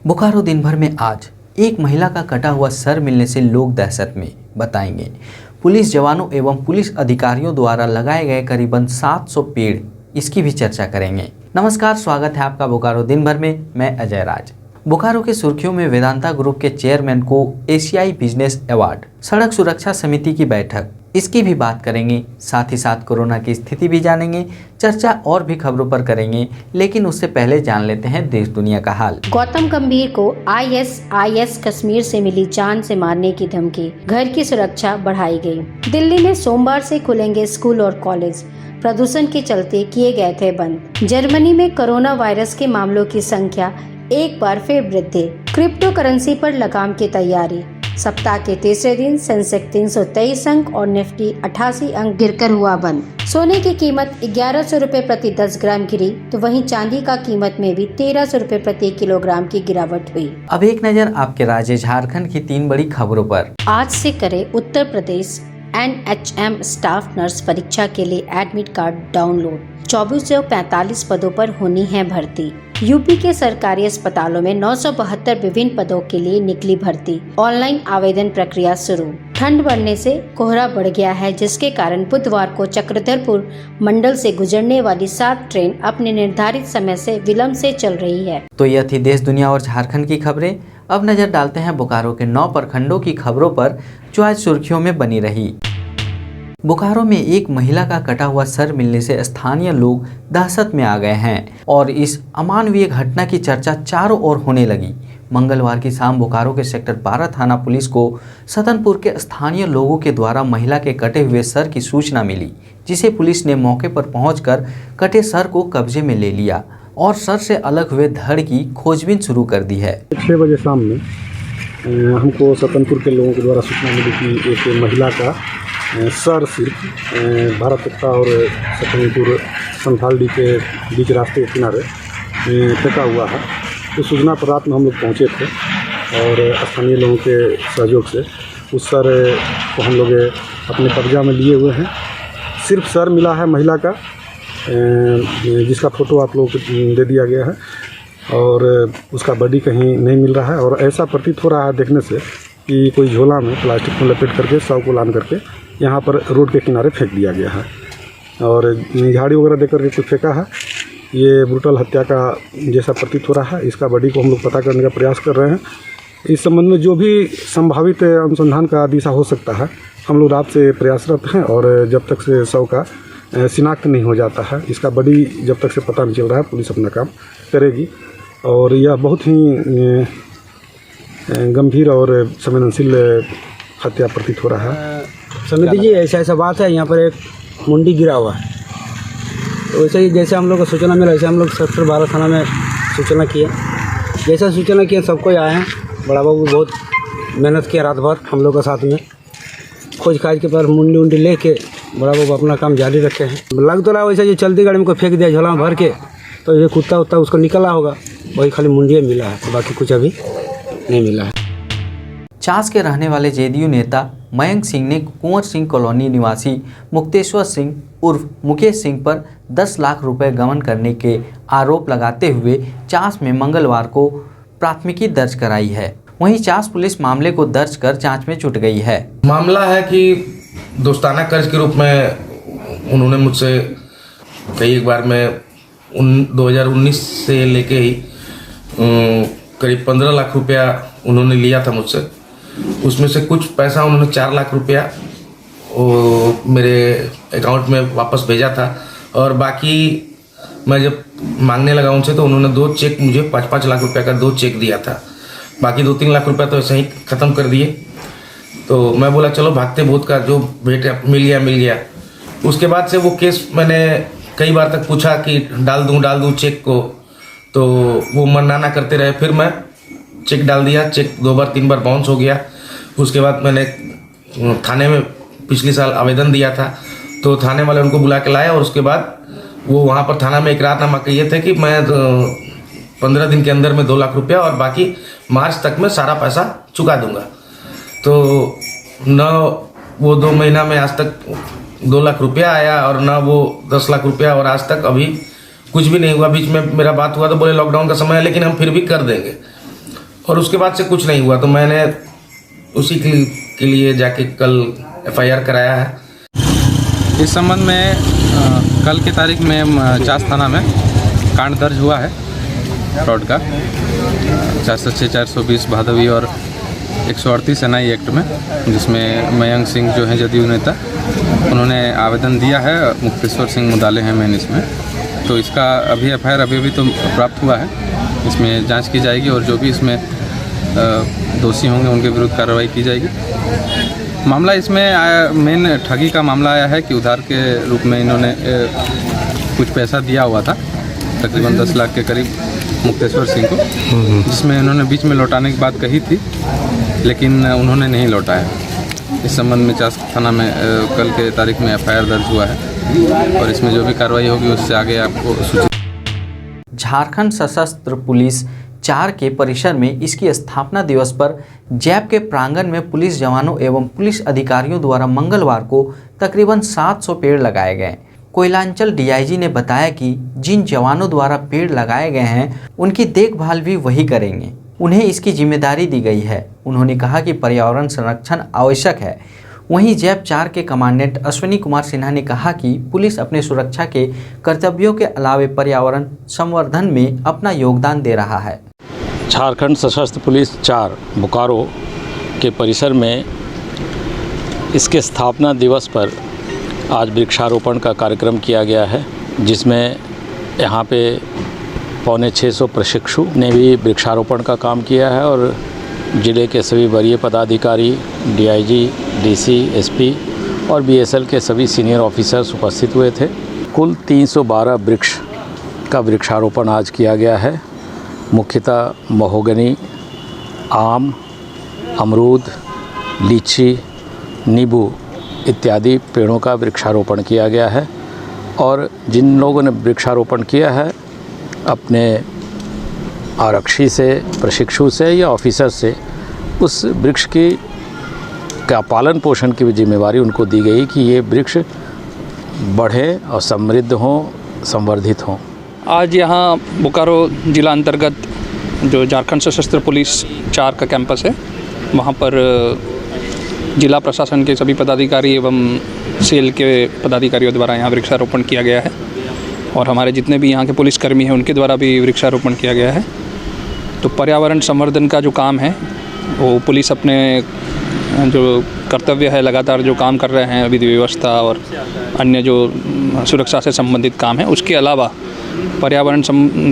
बोकारो दिन भर में आज एक महिला का कटा हुआ सर मिलने से लोग दहशत में, बताएंगे पुलिस जवानों एवं पुलिस अधिकारियों द्वारा लगाए गए करीबन 700 पेड़, इसकी भी चर्चा करेंगे। नमस्कार, स्वागत है आपका बोकारो दिन भर में। मैं अजय राज। बोकारो के सुर्खियों में वेदांता ग्रुप के चेयरमैन को एशियाई बिजनेस अवार्ड, सड़क सुरक्षा समिति की बैठक, इसकी भी बात करेंगे। साथ ही साथ कोरोना की स्थिति भी जानेंगे, चर्चा और भी खबरों पर करेंगे, लेकिन उससे पहले जान लेते हैं देश दुनिया का हाल। गौतम गंभीर को ISIS कश्मीर से मिली जान से मारने की धमकी, घर की सुरक्षा बढ़ाई गई। दिल्ली में सोमवार से खुलेंगे स्कूल और कॉलेज, प्रदूषण के चलते किए गए थे बंद। जर्मनी में कोरोना वायरस के मामलों की संख्या एक बार फिर वृद्धि। क्रिप्टो करेंसी पर लगाम की तैयारी। सप्ताह के तीसरे दिन सेंसेक्स 323 अंक और निफ्टी 88 अंक गिरकर हुआ बंद। सोने की कीमत 1100 रुपए प्रति 10 ग्राम गिरी, तो वहीं चांदी का कीमत में भी 1300 रुपए प्रति किलोग्राम की गिरावट हुई। अब एक नजर आपके राज्य झारखंड की 3 बड़ी खबरों पर। आज से करे Uttar Pradesh NHM staff nurse परीक्षा के लिए एडमिट कार्ड डाउनलोड। 2445 पदों पर होनी है भर्ती। यूपी के सरकारी अस्पतालों में 972 विभिन्न पदों के लिए निकली भर्ती। ऑनलाइन आवेदन प्रक्रिया शुरू। ठंड बढ़ने से कोहरा बढ़ गया है, जिसके कारण बुधवार को चक्रधरपुर मंडल से गुजरने वाली 7 ट्रेन अपने निर्धारित समय से विलंब से चल रही है। तो यह थी देश दुनिया और झारखंड की खबरें। अब नजर डालते हैं बोकारो के 9 प्रखंडों की खबरों पर, जो आज सुर्खियों में बनी रही। बोकारो में एक महिला का कटा हुआ सर मिलने से स्थानीय लोग दहशत में आ गए हैं और इस अमानवीय घटना की चर्चा चारों ओर होने लगी। मंगलवार की शाम बोकारो के सेक्टर 12 थाना पुलिस को सतनपुर के स्थानीय लोगों के द्वारा महिला के कटे हुए सर की सूचना मिली, जिसे पुलिस ने मौके पर पहुंचकर कटे सर को कब्जे में ले लिया और सर से अलग हुए धड़ की खोजबीन शुरू कर दी है। 6 बजे शाम में हमको सतनपुर के लोगों के द्वारा सूचना मिली कि एक महिला का सर सिर्फ भारत तख्ता और सतनपुर संथालडी के बीच रास्ते के किनारे फेंका हुआ है। तो सूचना पर रात में हम लोग पहुँचे थे और स्थानीय लोगों के सहयोग से उस सर को हम लोग अपने कब्जा में लिए हुए हैं। सिर्फ सर मिला है महिला का, जिसका फ़ोटो आप लोगों को दे दिया गया है और उसका बॉडी कहीं नहीं मिल रहा है। और ऐसा प्रतीत हो रहा है देखने से कि कोई झोला में प्लास्टिक में लपेट करके शव को लान करके यहाँ पर रोड के किनारे फेंक दिया गया है और झाड़ी वगैरह देकर के कुछ फेंका है। ये ब्रूटल हत्या का जैसा प्रतीत हो रहा है। इसका बॉडी को हम लोग पता करने का प्रयास कर रहे हैं। इस संबंध में जो भी संभावित अनुसंधान का दिशा हो सकता है, हम लोग रात से प्रयासरत हैं और जब तक से शव का शिनाख्त नहीं हो जाता है, इसका बॉडी जब तक से पता नहीं चल रहा है, पुलिस अपना काम करेगी। और यह बहुत ही गंभीर और संवेदनशील हत्या प्रतीत हो रहा है। समिति जी, ऐसा बात है, यहाँ पर एक मुंडी गिरा हुआ है। तो वैसे ही जैसे हम लोग को सूचना मिला, वैसे हम लोग सेक्टर 12 थाना में सूचना किए। जैसा सूचना किए सबको आए हैं। बड़ा बाबू बहुत मेहनत किया रात भर हम लोग के साथ में, खोज खाज के पर मुंडी उंडी ले कर बड़ा बाबू अपना काम जारी रखे हैं। लग तो रहा है वैसे जो चलती गाड़ी में को फेंक दिया झोला भर के, तो ये कुत्ता उत्ता उसको निकला होगा, वही खाली मुंडी मिला है, बाकी कुछ अभी नहीं मिला है। चास के रहने वाले JDU नेता मयंक सिंह ने कुंवर सिंह कॉलोनी निवासी मुक्तेश्वर सिंह उर्फ मुकेश सिंह पर 10 लाख रुपए गबन करने के आरोप लगाते हुए चास में मंगलवार को प्राथमिकी दर्ज कराई है। वहीं चास पुलिस मामले को दर्ज कर जांच में जुट गई है। मामला है कि दोस्ताना कर्ज के रूप में उन्होंने मुझसे कई बार में 2019 से लेके ही करीब 15 लाख रुपया उन्होंने लिया था मुझसे। उसमें से कुछ पैसा उन्होंने 4 लाख रुपया मेरे अकाउंट में वापस भेजा था और बाकी मैं जब मांगने लगा उनसे तो उन्होंने 2 चेक मुझे 5-5 लाख रुपया का 2 चेक दिया था। बाकी 2-3 लाख रुपया तो ऐसे ही ख़त्म कर दिए। तो मैं बोला चलो भागते भूत का जो भेंट मिल गया। उसके बाद से वो केस मैंने कई बार तक पूछा कि डाल दूँ चेक को, तो वो मना ना करते रहे। फिर मैं चेक डाल दिया। चेक 2 बार 3 बार बाउंस हो गया। उसके बाद मैंने थाने में पिछले साल आवेदन दिया था, तो थाने वाले उनको बुला के लाए और उसके बाद वो वहाँ पर थाना में इकरारनामा किए थे कि मैं 15 दिन के अंदर में 2 लाख रुपया और बाकी मार्च तक में सारा पैसा चुका दूंगा। तो न वो 2 महीना में आज तक 2 लाख रुपया आया और न वो 10 लाख रुपया, और आज तक अभी कुछ भी नहीं हुआ। बीच में मेरा बात हुआ तो बोले लॉकडाउन का समय है लेकिन हम फिर भी कर देंगे। और उसके बाद से कुछ नहीं हुआ। तो मैंने उसी के लिए जाके कल FIR कराया है। इस संबंध में कल की तारीख में चास थाना में कांड दर्ज हुआ है फ्रॉड का 406, 420 भादवी और 138 NI एक्ट में, जिसमें मयंक सिंह जो हैं जदयू नेता, उन्होंने आवेदन दिया है। मुक्तेश्वर सिंह मुदाले हैं मेन इसमें। तो इसका अभी FIR अभी तो प्राप्त हुआ है। इसमें जांच की जाएगी और जो भी इसमें दोषी होंगे उनके विरुद्ध कार्रवाई की जाएगी। मामला इसमें मेन ठगी का मामला आया है कि उधार के रूप में इन्होंने कुछ पैसा दिया हुआ था, तकरीबन 10 लाख के करीब मुक्तेश्वर सिंह को, जिसमें इन्होंने बीच में लौटाने की बात कही थी, लेकिन उन्होंने नहीं लौटाया। इस संबंध में चास थाना में कल के तारीख में FIR दर्ज हुआ है और इसमें जो भी कार्रवाई होगी उससे आगे आपको सूचित। झारखंड सशस्त्र पुलिस 4 के परिसर में इसकी स्थापना दिवस पर जैप के प्रांगण में पुलिस जवानों एवं पुलिस अधिकारियों द्वारा मंगलवार को तकरीबन 700 पेड़ लगाए गए। कोयलांचल DIG ने बताया कि जिन जवानों द्वारा पेड़ लगाए गए हैं उनकी देखभाल भी वही करेंगे, उन्हें इसकी जिम्मेदारी दी गई है। उन्होंने कहा कि पर्यावरण संरक्षण आवश्यक है। वहीं जैप 4 के कमांडेंट अश्विनी कुमार सिन्हा ने कहा कि पुलिस अपने सुरक्षा के कर्तव्यों के अलावे पर्यावरण संवर्धन में अपना योगदान दे रहा है। झारखंड सशस्त्र पुलिस 4 बोकारो के परिसर में इसके स्थापना दिवस पर आज वृक्षारोपण का कार्यक्रम किया गया है, जिसमें यहाँ पे 550 प्रशिक्षु ने भी वृक्षारोपण का काम किया है और ज़िले के सभी वरीय पदाधिकारी, DIG, DC, SP और BSL के सभी सीनियर ऑफिसर्स उपस्थित हुए थे। कुल 312 वृक्ष का वृक्षारोपण आज किया गया है। मुख्यतः महोगनी, आम, अमरूद, लीची, नींबू इत्यादि पेड़ों का वृक्षारोपण किया गया है और जिन लोगों ने वृक्षारोपण किया है अपने आरक्षी से, प्रशिक्षु से या ऑफिसर से उस वृक्ष की का पालन पोषण की भी जिम्मेवारी उनको दी गई कि ये वृक्ष बढ़े और समृद्ध हों, संवर्धित हों। आज यहाँ बोकारो जिला अंतर्गत जो झारखंड सशस्त्र पुलिस 4 का कैंपस है, वहाँ पर जिला प्रशासन के सभी पदाधिकारी एवं सेल के पदाधिकारियों द्वारा यहाँ वृक्षारोपण किया गया है और हमारे जितने भी यहाँ के पुलिसकर्मी हैं उनके द्वारा भी वृक्षारोपण किया गया है। तो पर्यावरण संवर्धन का जो काम है वो पुलिस अपने जो कर्तव्य है लगातार जो काम कर रहे हैं, विधि व्यवस्था और अन्य जो सुरक्षा से संबंधित काम है, उसके अलावा पर्यावरण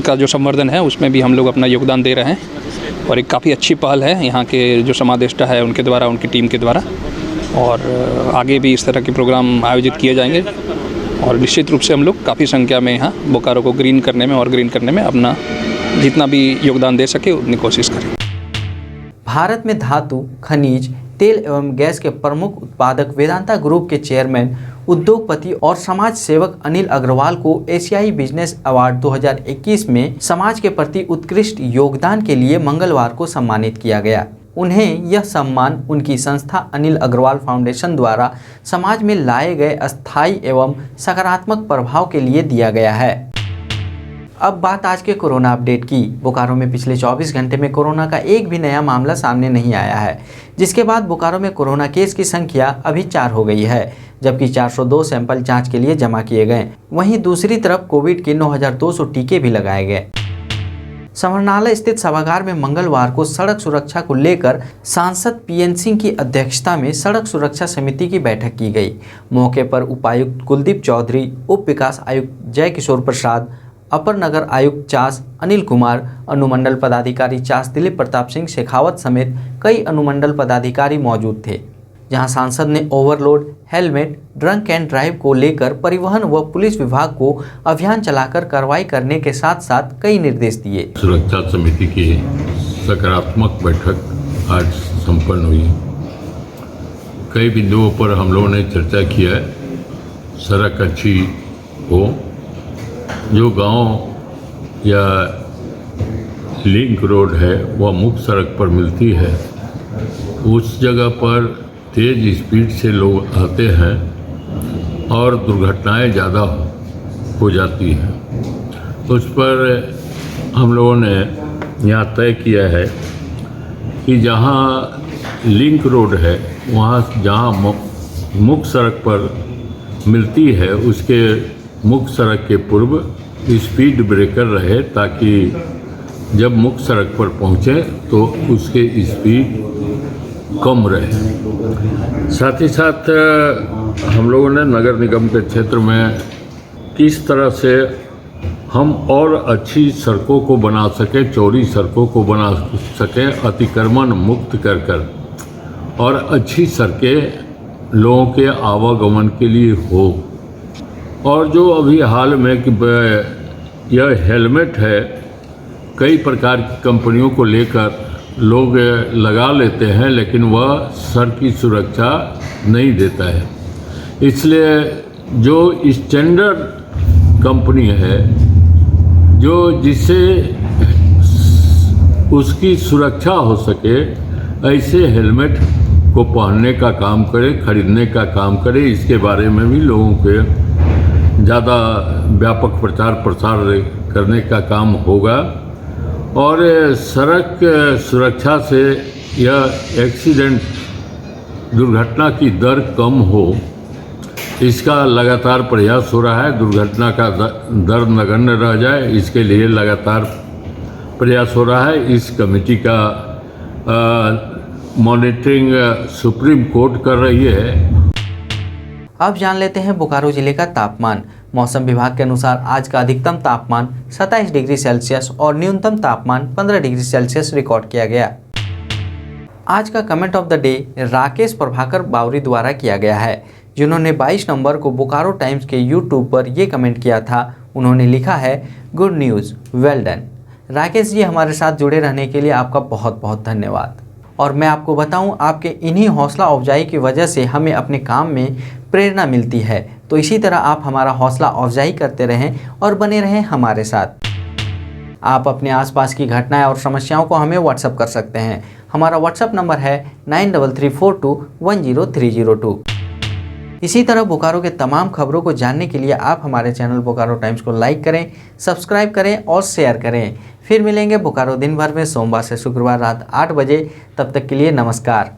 का जो संवर्धन है उसमें भी हम लोग अपना योगदान दे रहे हैं और एक काफ़ी अच्छी पहल है यहाँ के जो समादेष्टा है उनके द्वारा, उनकी टीम के द्वारा। और आगे भी इस तरह के प्रोग्राम आयोजित किए जाएंगे और निश्चित रूप से हम लोग काफ़ी संख्या में यहाँ बोकारो को ग्रीन करने में और ग्रीन करने में अपना जितना भी योगदान दे सके उतनी कोशिश करें। भारत में धातु, खनिज, तेल एवं गैस के प्रमुख उत्पादक वेदांता ग्रुप के चेयरमैन, उद्योगपति और समाज सेवक अनिल अग्रवाल को एशियाई बिजनेस अवार्ड 2021 में समाज के प्रति उत्कृष्ट योगदान के लिए मंगलवार को सम्मानित किया गया। उन्हें यह सम्मान उनकी संस्था अनिल अग्रवाल फाउंडेशन द्वारा समाज में लाए गए अस्थायी एवं सकारात्मक प्रभाव के लिए दिया गया है। अब बात आज के कोरोना अपडेट की। बोकारो में पिछले 24 घंटे में कोरोना का एक भी नया मामला सामने नहीं आया है, जिसके बाद बोकारो में कोरोना केस की संख्या अभी 4 हो गई है, जबकि 402 सैंपल जांच के लिए जमा किए गए। वहीं दूसरी तरफ कोविड के 9,200 टीके भी लगाए गए। समरनाला स्थित सभागार में मंगलवार को सड़क सुरक्षा को लेकर सांसद PN सिंह की अध्यक्षता में सड़क सुरक्षा समिति की बैठक की गई। मौके पर उपायुक्त कुलदीप चौधरी, उप विकास आयुक्त जय किशोर प्रसाद, अपर नगर आयुक्त चास अनिल कुमार, अनुमंडल पदाधिकारी चास दिलीप प्रताप सिंह शेखावत समेत कई अनुमंडल पदाधिकारी मौजूद थे। जहां सांसद ने overload, helmet, drunk and drive को लेकर परिवहन व पुलिस विभाग को अभियान चलाकर कार्रवाई करने के साथ साथ कई निर्देश दिए। सुरक्षा समिति की सकारात्मक बैठक आज संपन्न हुई। कई बिंदुओं पर हम लोगों ने चर्चा किया है। सड़क अच्छी हो, जो गांव या लिंक रोड है वह मुख्य सड़क पर मिलती है, उस जगह पर तेज़ स्पीड से लोग आते हैं और दुर्घटनाएं ज़्यादा हो जाती हैं। उस पर हम लोगों ने यहाँ तय किया है कि जहाँ लिंक रोड है वहाँ जहाँ मुख्य सड़क पर मिलती है उसके मुख्य सड़क के पूर्व स्पीड ब्रेकर रहे, ताकि जब मुख्य सड़क पर पहुँचे तो उसके स्पीड कम रहे। साथ ही साथ हम लोगों ने नगर निगम के क्षेत्र में किस तरह से हम और अच्छी सड़कों को बना सकें, चौड़ी सड़कों को बना सकें, अतिक्रमण मुक्त कर और अच्छी सड़कें लोगों के आवागमन के लिए हो। और जो अभी हाल में कि यह हेलमेट है, कई प्रकार की कंपनियों को लेकर लोग लगा लेते हैं, लेकिन वह सर की सुरक्षा नहीं देता है। इसलिए जो स्टैंडर्ड कंपनी है, जो जिससे उसकी सुरक्षा हो सके, ऐसे हेलमेट को पहनने का काम करे, खरीदने का काम करे। इसके बारे में भी लोगों के ज़्यादा व्यापक प्रचार प्रसार करने का काम होगा। और सड़क सुरक्षा से यह एक्सीडेंट दुर्घटना की दर कम हो, इसका लगातार प्रयास हो रहा है। दुर्घटना का दर नगण्य रह जाए, इसके लिए लगातार प्रयास हो रहा है। इस कमेटी का मॉनिटरिंग सुप्रीम कोर्ट कर रही है। अब जान लेते हैं बोकारो जिले का तापमान। मौसम विभाग के अनुसार आज का अधिकतम तापमान 27 डिग्री सेल्सियस और न्यूनतम तापमान 15 डिग्री सेल्सियस रिकॉर्ड किया गया। आज का comment of the day Rakesh Prabhakar Bawari द्वारा किया गया है, जिन्होंने 22 नवंबर को बोकारो टाइम्स के यूट्यूब पर ये कमेंट किया था। उन्होंने लिखा है, good news, well done. Rakesh ji, हमारे साथ जुड़े रहने के लिए आपका बहुत बहुत धन्यवाद। और मैं आपको बताऊं, आपके इन्हीं हौसला अफजाई की वजह से हमें अपने काम में प्रेरणा मिलती है। तो इसी तरह आप हमारा हौसला अफजाई करते रहें और बने रहें हमारे साथ। आप अपने आसपास की घटनाएं और समस्याओं को हमें व्हाट्सएप कर सकते हैं। हमारा व्हाट्सएप नंबर है 9334210302। इसी तरह बोकारो के तमाम खबरों को जानने के लिए आप हमारे चैनल बोकारो टाइम्स को लाइक करें, सब्सक्राइब करें और शेयर करें। फिर मिलेंगे बोकारो दिन भर में सोमवार से शुक्रवार रात 8 बजे। तब तक के लिए नमस्कार।